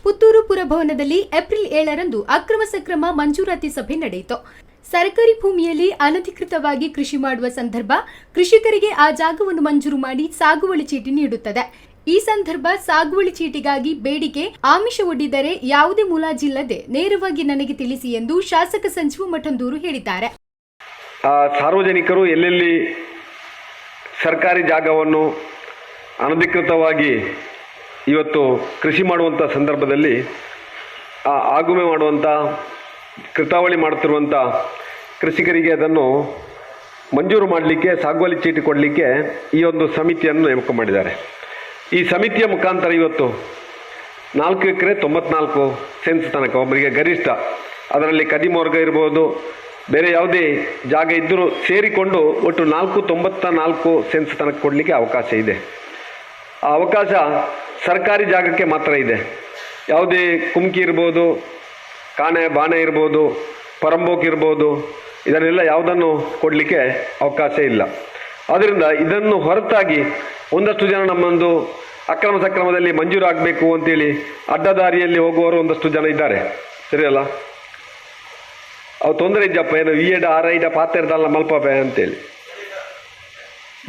Puttur ಪುರಭವನದಲ್ಲಿ April 7ರಂದು ಅಕ್ರಮ ಸಕ್ರಮ ಮಂಜೂರಾತಿ ಸಭೆ ನಡೆಯಿತು. ಸರ್ಕಾರಿ ಭೂಮಿಯಲ್ಲಿ ಅನಧಿಕೃತವಾಗಿ ಕೃಷಿ ಮಾಡುವ ಸಂದರ್ಭ ಕೃಷಿಕರಿಗೆ ಆ ಜಾಗವನ್ನು ಮಂಜೂರು ಮಾಡಿ ಸಾಗುವಳಿ ಚೀಟಿ ನೀಡುತ್ತದೆ. ಈ ಸಂದರ್ಭ ಸಾಗುವಳಿ ಚೀಟಿಗಾಗಿ ಬೇಡಿಕೆ ಆಮಿಷ ಒಡ್ಡಿದರೆ ಯಾವುದೇ ಮುಲಾಜಿಲ್ಲದೆ ನೇರವಾಗಿ ನನಗೆ ತಿಳಿಸಿ ಎಂದು ಶಾಸಕ ಸಂಜೀವ ಮಠಂದೂರು ಹೇಳಿದ್ದಾರೆ. ಸಾರ್ವಜನಿಕರು ಎಲ್ಲೆಲ್ಲಿ ಸರ್ಕಾರಿ ಜಾಗವನ್ನು ಅನಧಿಕೃತವಾಗಿ ಇವತ್ತು ಕೃಷಿ ಮಾಡುವಂಥ ಸಂದರ್ಭದಲ್ಲಿ ಆಗುಮೆ ಮಾಡುವಂಥ ಕೃತಾವಳಿ ಮಾಡುತ್ತಿರುವಂಥ ಕೃಷಿಕರಿಗೆ ಅದನ್ನು ಮಂಜೂರು ಮಾಡಲಿಕ್ಕೆ ಸಾಗುವಳಿ ಚೀಟಿ ಕೊಡಲಿಕ್ಕೆ ಈ ಒಂದು ಸಮಿತಿಯನ್ನು ನೇಮಕ ಮಾಡಿದ್ದಾರೆ. ಈ ಸಮಿತಿಯ ಮುಖಾಂತರ ಇವತ್ತು 4 ಎಕರೆ 94 ಸೆನ್ಸ್ ತನಕ ಒಬ್ಬರಿಗೆ ಗರಿಷ್ಠ, ಅದರಲ್ಲಿ ಕದಿಮ ವರ್ಗ ಇರ್ಬೋದು, ಬೇರೆ ಯಾವುದೇ ಜಾಗ ಇದ್ದರೂ ಸೇರಿಕೊಂಡು ಒಟ್ಟು 494 ಸೆನ್ಸ್ ತನಕ ಕೊಡಲಿಕ್ಕೆ ಅವಕಾಶ ಇದೆ. ಆ ಅವಕಾಶ ಸರ್ಕಾರಿ ಜಾಗಕ್ಕೆ ಮಾತ್ರ ಇದೆ. ಯಾವುದೇ ಕುಮ್ಕಿ ಇರ್ಬೋದು, ಕಾಣೆ ಬಾಣೆ ಇರ್ಬೋದು, ಪರಂಬೋಕ್ ಇರ್ಬೋದು, ಇದನ್ನೆಲ್ಲ ಯಾವುದನ್ನು ಕೊಡಲಿಕ್ಕೆ ಅವಕಾಶ ಇಲ್ಲ. ಆದ್ದರಿಂದ ಇದನ್ನು ಹೊರತಾಗಿ ಒಂದಷ್ಟು ಜನ ನಮ್ಮೊಂದು ಅಕ್ರಮ ಸಕ್ರಮದಲ್ಲಿ ಮಂಜೂರು ಆಗಬೇಕು ಅಂತೇಳಿ ಅಡ್ಡದಾರಿಯಲ್ಲಿ ಹೋಗುವವರು ಒಂದಷ್ಟು ಜನ ಇದ್ದಾರೆ. ಸರಿಯಲ್ಲ, ಅವು ತೊಂದರೆ ಇದ್ದಪ್ಪ, ಏನು ವಿಯಡ ಆರೈಡ ಪಾತ್ರೆದಲ್ಲ ಮಲ್ಪಪೆ ಅಂತೇಳಿ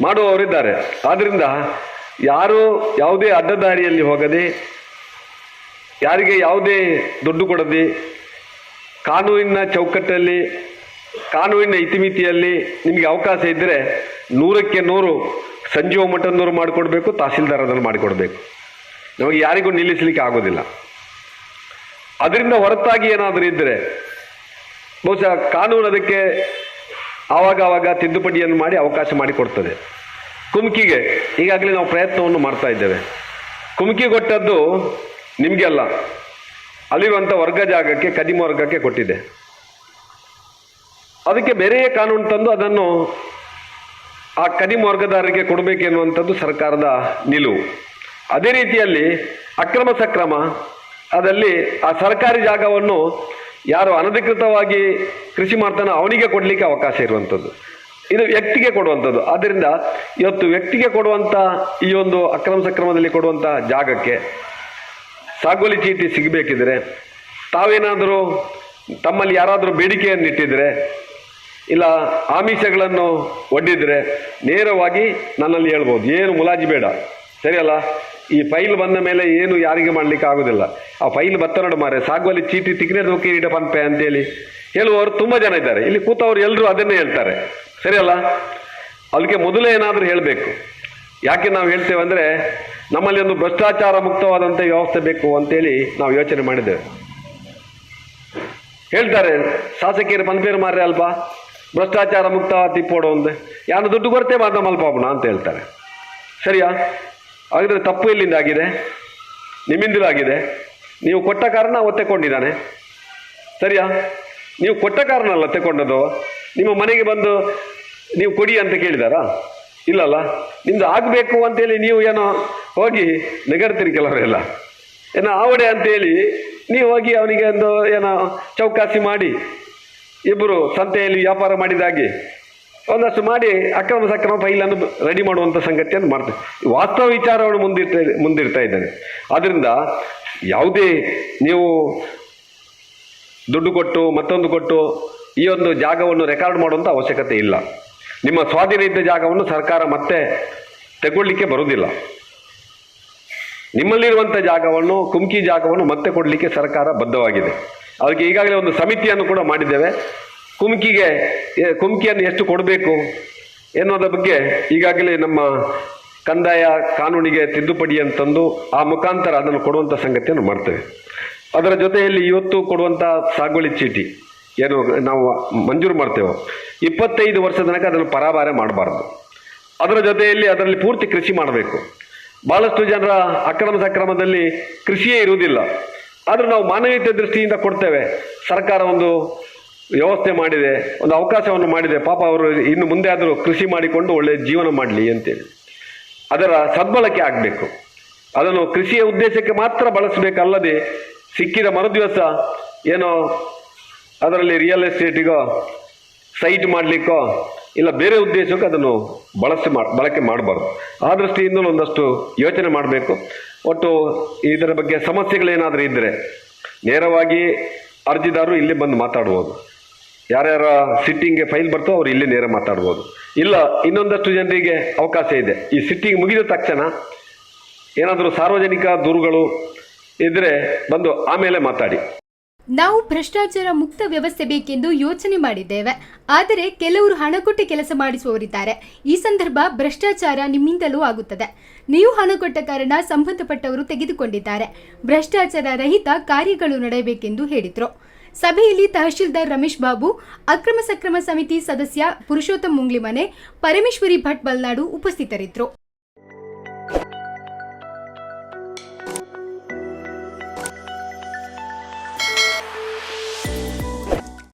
ಮಾಡುವವರಿದ್ದಾರೆ. ಆದ್ದರಿಂದ ಯಾರು ಯಾವುದೇ ಅಡ್ಡದಾರಿಯಲ್ಲಿ ಹೋಗದೆ, ಯಾರಿಗೆ ಯಾವುದೇ ದುಡ್ಡು ಕೊಡದೆ, ಕಾನೂನಿನ ಚೌಕಟ್ಟಲ್ಲಿ ಕಾನೂನಿನ ಇತಿಮಿತಿಯಲ್ಲಿ ನಿಮಗೆ ಅವಕಾಶ ಇದ್ದರೆ 100ಕ್ಕೆ 100 ಸಂಜೀವ ಮಠಂದವರು ಮಾಡಿಕೊಡ್ಬೇಕು, ತಹಸೀಲ್ದಾರ್ ಅದನ್ನು ಮಾಡಿಕೊಡ್ಬೇಕು. ನಮಗೆ ಯಾರಿಗೂ ನಿಲ್ಲಿಸಲಿಕ್ಕೆ ಆಗೋದಿಲ್ಲ. ಅದರಿಂದ ಹೊರತಾಗಿ ಏನಾದರೂ ಇದ್ದರೆ ಬಹುಶಃ ಕಾನೂನು ಅದಕ್ಕೆ ಆವಾಗ ತಿದ್ದುಪಡಿಯನ್ನು ಮಾಡಿ ಅವಕಾಶ ಮಾಡಿಕೊಡ್ತದೆ. ಕುಮ್ಕಿಗೆ ಈಗಾಗಲೇ ನಾವು ಪ್ರಯತ್ನವನ್ನು ಮಾಡ್ತಾ ಇದ್ದೇವೆ. ಕುಮ್ಕಿ ಕೊಟ್ಟದ್ದು ನಿಮಗೆ ಅಲ್ಲ, ಅಲ್ಲಿರುವಂಥ ವರ್ಗ ಜಾಗಕ್ಕೆ, ಕದಿಮ ವರ್ಗಕ್ಕೆ ಕೊಟ್ಟಿದೆ. ಅದಕ್ಕೆ ಬೇರೆಯೇ ಕಾನೂನು ತಂದು ಅದನ್ನು ಆ ಕದಿಮ ವರ್ಗದಾರರಿಗೆ ಕೊಡಬೇಕೆನ್ನುವಂಥದ್ದು ಸರ್ಕಾರದ ನಿಲುವು. ಅದೇ ರೀತಿಯಲ್ಲಿ ಅಕ್ರಮ ಸಕ್ರಮ ಅದಲ್ಲಿ ಆ ಸರ್ಕಾರಿ ಜಾಗವನ್ನು ಯಾರು ಅನಧಿಕೃತವಾಗಿ ಕೃಷಿ ಮಾಡ್ತಾನೋ ಅವನಿಗೆ ಕೊಡಲಿಕ್ಕೆ ಅವಕಾಶ ಇರುವಂಥದ್ದು. ಇದು ವ್ಯಕ್ತಿಗೆ ಕೊಡುವಂಥದ್ದು. ಆದ್ದರಿಂದ ಇವತ್ತು ವ್ಯಕ್ತಿಗೆ ಕೊಡುವಂಥ ಈ ಒಂದು ಅಕ್ರಮ ಸಕ್ರಮದಲ್ಲಿ ಕೊಡುವಂಥ ಜಾಗಕ್ಕೆ ಸಾಗುವಳಿ ಚೀಟಿ ಸಿಗಬೇಕಿದ್ರೆ, ತಾವೇನಾದರೂ ತಮ್ಮಲ್ಲಿ ಯಾರಾದರೂ ಬೇಡಿಕೆಯನ್ನು ಇಟ್ಟಿದ್ರೆ, ಇಲ್ಲ ಆಮಿಷಗಳನ್ನು ಒಡ್ಡಿದರೆ ನೇರವಾಗಿ ನನ್ನಲ್ಲಿ ಹೇಳ್ಬೋದು, ಏನು ಮುಲಾಜಿ ಬೇಡ. ಸರಿಯಲ್ಲ, ಈ ಫೈಲ್ ಬಂದ ಮೇಲೆ ಏನು ಯಾರಿಗೆ ಮಾಡಲಿಕ್ಕೆ ಆಗೋದಿಲ್ಲ. ಆ ಫೈಲ್ ಬತ್ತನೋಡು ಮಾರೆ, ಸಾಗುವಳಿ ಚೀಟಿ ತಿಕ್ನೇದೋಕೆ ಇಡ ಪನ್ಪೆ ಅಂತೇಳಿ ಹೇಳುವವರು ತುಂಬ ಜನ ಇದ್ದಾರೆ. ಇಲ್ಲಿ ಕೂತವರು ಎಲ್ಲರೂ ಅದನ್ನೇ ಹೇಳ್ತಾರೆ. ಸರಿಯಲ್ಲ, ಅದಕ್ಕೆ ಮೊದಲೇ ಏನಾದರೂ ಹೇಳಬೇಕು. ಯಾಕೆ ನಾವು ಹೇಳ್ತೇವೆ ಅಂದರೆ, ನಮ್ಮಲ್ಲಿ ಒಂದು ಭ್ರಷ್ಟಾಚಾರ ಮುಕ್ತವಾದಂಥ ವ್ಯವಸ್ಥೆ ಬೇಕು ಅಂತೇಳಿ ನಾವು ಯೋಚನೆ ಮಾಡಿದ್ದೇವೆ. ಹೇಳ್ತಾರೆ ಶಾಸಕಿಯರು ಪನ್ಪೇರು ಮಾರ್ರೆ ಅಲ್ಪ ಭ್ರಷ್ಟಾಚಾರ ಮುಕ್ತ ತಿಪ್ಪೋಡು ಒಂದು ಯಾರು ದುಡ್ಡು ಕೊರತೆ ಮಾತ್ರ ಮಲ್ಪಾಪಣ ಅಂತ ಹೇಳ್ತಾರೆ. ಸರಿಯಾ? ಹಾಗಿದ್ರೆ ತಪ್ಪು ಎಲ್ಲಿಂದ ಆಗಿದೆ? ನಿಮ್ಮಿಂದಲಾಗಿದೆ. ನೀವು ಕೊಟ್ಟ ಕಾರಣ ಒತ್ತೆಕೊಂಡಿದ್ದಾನೆ. ಸರಿಯಾ? ನೀವು ಕೊಟ್ಟ ಕಾರಣ ಅಲ್ಲ ತೆಕೊಂಡದ್ದು. ನಿಮ್ಮ ಮನೆಗೆ ಬಂದು ನೀವು ಕೊಡಿ ಅಂತ ಕೇಳಿದಾರಾ? ಇಲ್ಲಲ್ಲ. ನಿಮ್ದು ಆಗಬೇಕು ಅಂತೇಳಿ ನೀವು ಏನೋ ಹೋಗಿ ನೆಗರ್ತೀರಿ ಕೆಲವರೆಲ್ಲ, ಏನೋ ಆವಡೆ ಅಂತೇಳಿ ನೀವು ಹೋಗಿ ಅವನಿಗೆ ಒಂದು ಏನೋ ಚೌಕಾಸಿ ಮಾಡಿ ಇಬ್ಬರು ಸಂತೆಯಲ್ಲಿ ವ್ಯಾಪಾರ ಮಾಡಿದಾಗೆ ಒಂದಷ್ಟು ಮಾಡಿ ಅಕ್ರಮ ಸಕ್ರಮ ಫೈಲನ್ನು ರೆಡಿ ಮಾಡುವಂಥ ಸಂಗತಿಯನ್ನು ಮಾಡ್ತೇವೆ. ವಾಸ್ತವ ವಿಚಾರವನ್ನು ಮುಂದಿಡ್ತಾ ಇದ್ದಾನೆ. ಆದ್ದರಿಂದ ಯಾವುದೇ ನೀವು ದುಡ್ಡು ಕೊಟ್ಟು ಮತ್ತೊಂದು ಕೊಟ್ಟು ಈ ಒಂದು ಜಾಗವನ್ನು ರೆಕಾರ್ಡ್ ಮಾಡುವಂಥ ಅವಶ್ಯಕತೆ ಇಲ್ಲ. ನಿಮ್ಮ ಸ್ವಾಧೀನ ಇದ್ದ ಜಾಗವನ್ನು ಸರ್ಕಾರ ಮತ್ತೆ ತಗೊಳ್ಳಿಕ್ಕೆ ಬರುವುದಿಲ್ಲ. ನಿಮ್ಮಲ್ಲಿರುವಂಥ ಜಾಗವನ್ನು, ಕುಮ್ಕಿ ಜಾಗವನ್ನು ಮತ್ತೆ ಕೊಡಲಿಕ್ಕೆ ಸರ್ಕಾರ ಬದ್ಧವಾಗಿದೆ. ಅದಕ್ಕೆ ಈಗಾಗಲೇ ಒಂದು ಸಮಿತಿಯನ್ನು ಕೂಡ ಮಾಡಿದ್ದೇವೆ. ಕುಮ್ಕಿಯನ್ನು ಎಷ್ಟು ಕೊಡಬೇಕು ಎನ್ನುವುದರ ಬಗ್ಗೆ ಈಗಾಗಲೇ ನಮ್ಮ ಕಂದಾಯ ಕಾನೂನಿಗೆ ತಿದ್ದುಪಡಿಯನ್ನು ತಂದು ಆ ಮುಖಾಂತರ ಅದನ್ನು ಕೊಡುವಂಥ ಸಂಗತಿಯನ್ನು ಮಾಡ್ತೇವೆ. ಅದರ ಜೊತೆಯಲ್ಲಿ ಇವತ್ತು ಕೊಡುವಂಥ ಸಾಗುವಳಿ ಚೀಟಿ ಏನು ನಾವು ಮಂಜೂರು ಮಾಡ್ತೇವೋ 25 ವರ್ಷದ ತನಕ ಅದನ್ನು ಪರಾಭಾರೆ ಮಾಡಬಾರ್ದು. ಅದರ ಜೊತೆಯಲ್ಲಿ ಅದರಲ್ಲಿ ಪೂರ್ತಿ ಕೃಷಿ ಮಾಡಬೇಕು. ಭಾಳಷ್ಟು ಜನರ ಅಕ್ರಮ ಸಕ್ರಮದಲ್ಲಿ ಕೃಷಿಯೇ ಇರುವುದಿಲ್ಲ. ಆದರೂ ನಾವು ಮಾನವೀಯತೆ ದೃಷ್ಟಿಯಿಂದ ಕೊಡ್ತೇವೆ. ಸರ್ಕಾರ ಒಂದು ವ್ಯವಸ್ಥೆ ಮಾಡಿದೆ, ಒಂದು ಅವಕಾಶವನ್ನು ಮಾಡಿದೆ, ಪಾಪ ಅವರು ಇನ್ನು ಮುಂದೆ ಆದರೂ ಕೃಷಿ ಮಾಡಿಕೊಂಡು ಒಳ್ಳೆಯ ಜೀವನ ಮಾಡಲಿ ಅಂತೇಳಿ ಅದರ ಸದ್ಬಳಕೆ ಆಗಬೇಕು. ಅದನ್ನು ಕೃಷಿಯ ಉದ್ದೇಶಕ್ಕೆ ಮಾತ್ರ ಬಳಸಬೇಕಲ್ಲದೆ ಸಿಕ್ಕಿದ ಮರುದಿವಸ ಏನೋ ಅದರಲ್ಲಿ ರಿಯಲ್ ಎಸ್ಟೇಟಿಗೋ ಸೈಟ್ ಮಾಡಲಿಕ್ಕೋ ಇಲ್ಲ ಬೇರೆ ಉದ್ದೇಶಕ್ಕೆ ಅದನ್ನು ಬಳಕೆ ಮಾಡಬಾರ್ದು. ಆ ದೃಷ್ಟಿಯಿಂದ ಒಂದಷ್ಟು ಯೋಚನೆ ಮಾಡಬೇಕು. ಒಟ್ಟು ಇದರ ಬಗ್ಗೆ ಸಮಸ್ಯೆಗಳೇನಾದರೂ ಇದ್ದರೆ ನೇರವಾಗಿ ಅರ್ಜಿದಾರರು ಇಲ್ಲೇ ಬಂದು ಮಾತಾಡ್ಬೋದು. ಯಾರ್ಯಾರ ಸಿಟ್ಟಿಂಗ್ಗೆ ಫೈಲ್ ಬರ್ತೋ ಅವ್ರು ಇಲ್ಲೇ ನೇರ ಮಾತಾಡ್ಬೋದು. ಇಲ್ಲ ಇನ್ನೊಂದಷ್ಟು ಜನರಿಗೆ ಅವಕಾಶ ಇದೆ. ಈ ಸಿಟ್ಟಿಂಗ್ ಮುಗಿದ ತಕ್ಷಣ ಏನಾದರೂ ಸಾರ್ವಜನಿಕ ದೂರುಗಳು ಇದ್ದರೆ ಬಂದು ಆಮೇಲೆ ಮಾತಾಡಿ. ನಾವು ಭ್ರಷ್ಟಾಚಾರ ಮುಕ್ತ ವ್ಯವಸ್ಥೆ ಬೇಕೆಂದು ಯೋಚನೆ ಮಾಡಿದ್ದೇವೆ. ಆದರೆ ಕೆಲವರು ಹಣ ಕೊಟ್ಟು ಕೆಲಸ ಮಾಡಿಸುವವರಿದ್ದಾರೆ. ಈ ಸಂದರ್ಭ ಭ್ರಷ್ಟಾಚಾರ ನಿಮ್ಮಿಂದಲೂ ಆಗುತ್ತದೆ. ನೀವು ಹಣ ಕೊಟ್ಟ ಕಾರಣ ಸಂಬಂಧಪಟ್ಟವರು ತೆಗೆದುಕೊಂಡಿದ್ದಾರೆ. ಭ್ರಷ್ಟಾಚಾರ ರಹಿತ ಕಾರ್ಯಗಳು ನಡೆಯಬೇಕೆಂದು ಹೇಳಿದರು. ಸಭೆಯಲ್ಲಿ ತಹಶೀಲ್ದಾರ್ ರಮೇಶ್ ಬಾಬು, ಅಕ್ರಮ ಸಕ್ರಮ ಸಮಿತಿ ಸದಸ್ಯ ಪುರುಷೋತ್ತಮ್ ಮುಂಗ್ಲಿಮನೆ, ಪರಮೇಶ್ವರಿ ಭಟ್ ಬಲ್ನಾಡು ಉಪಸ್ಥಿತರಿದ್ದರು.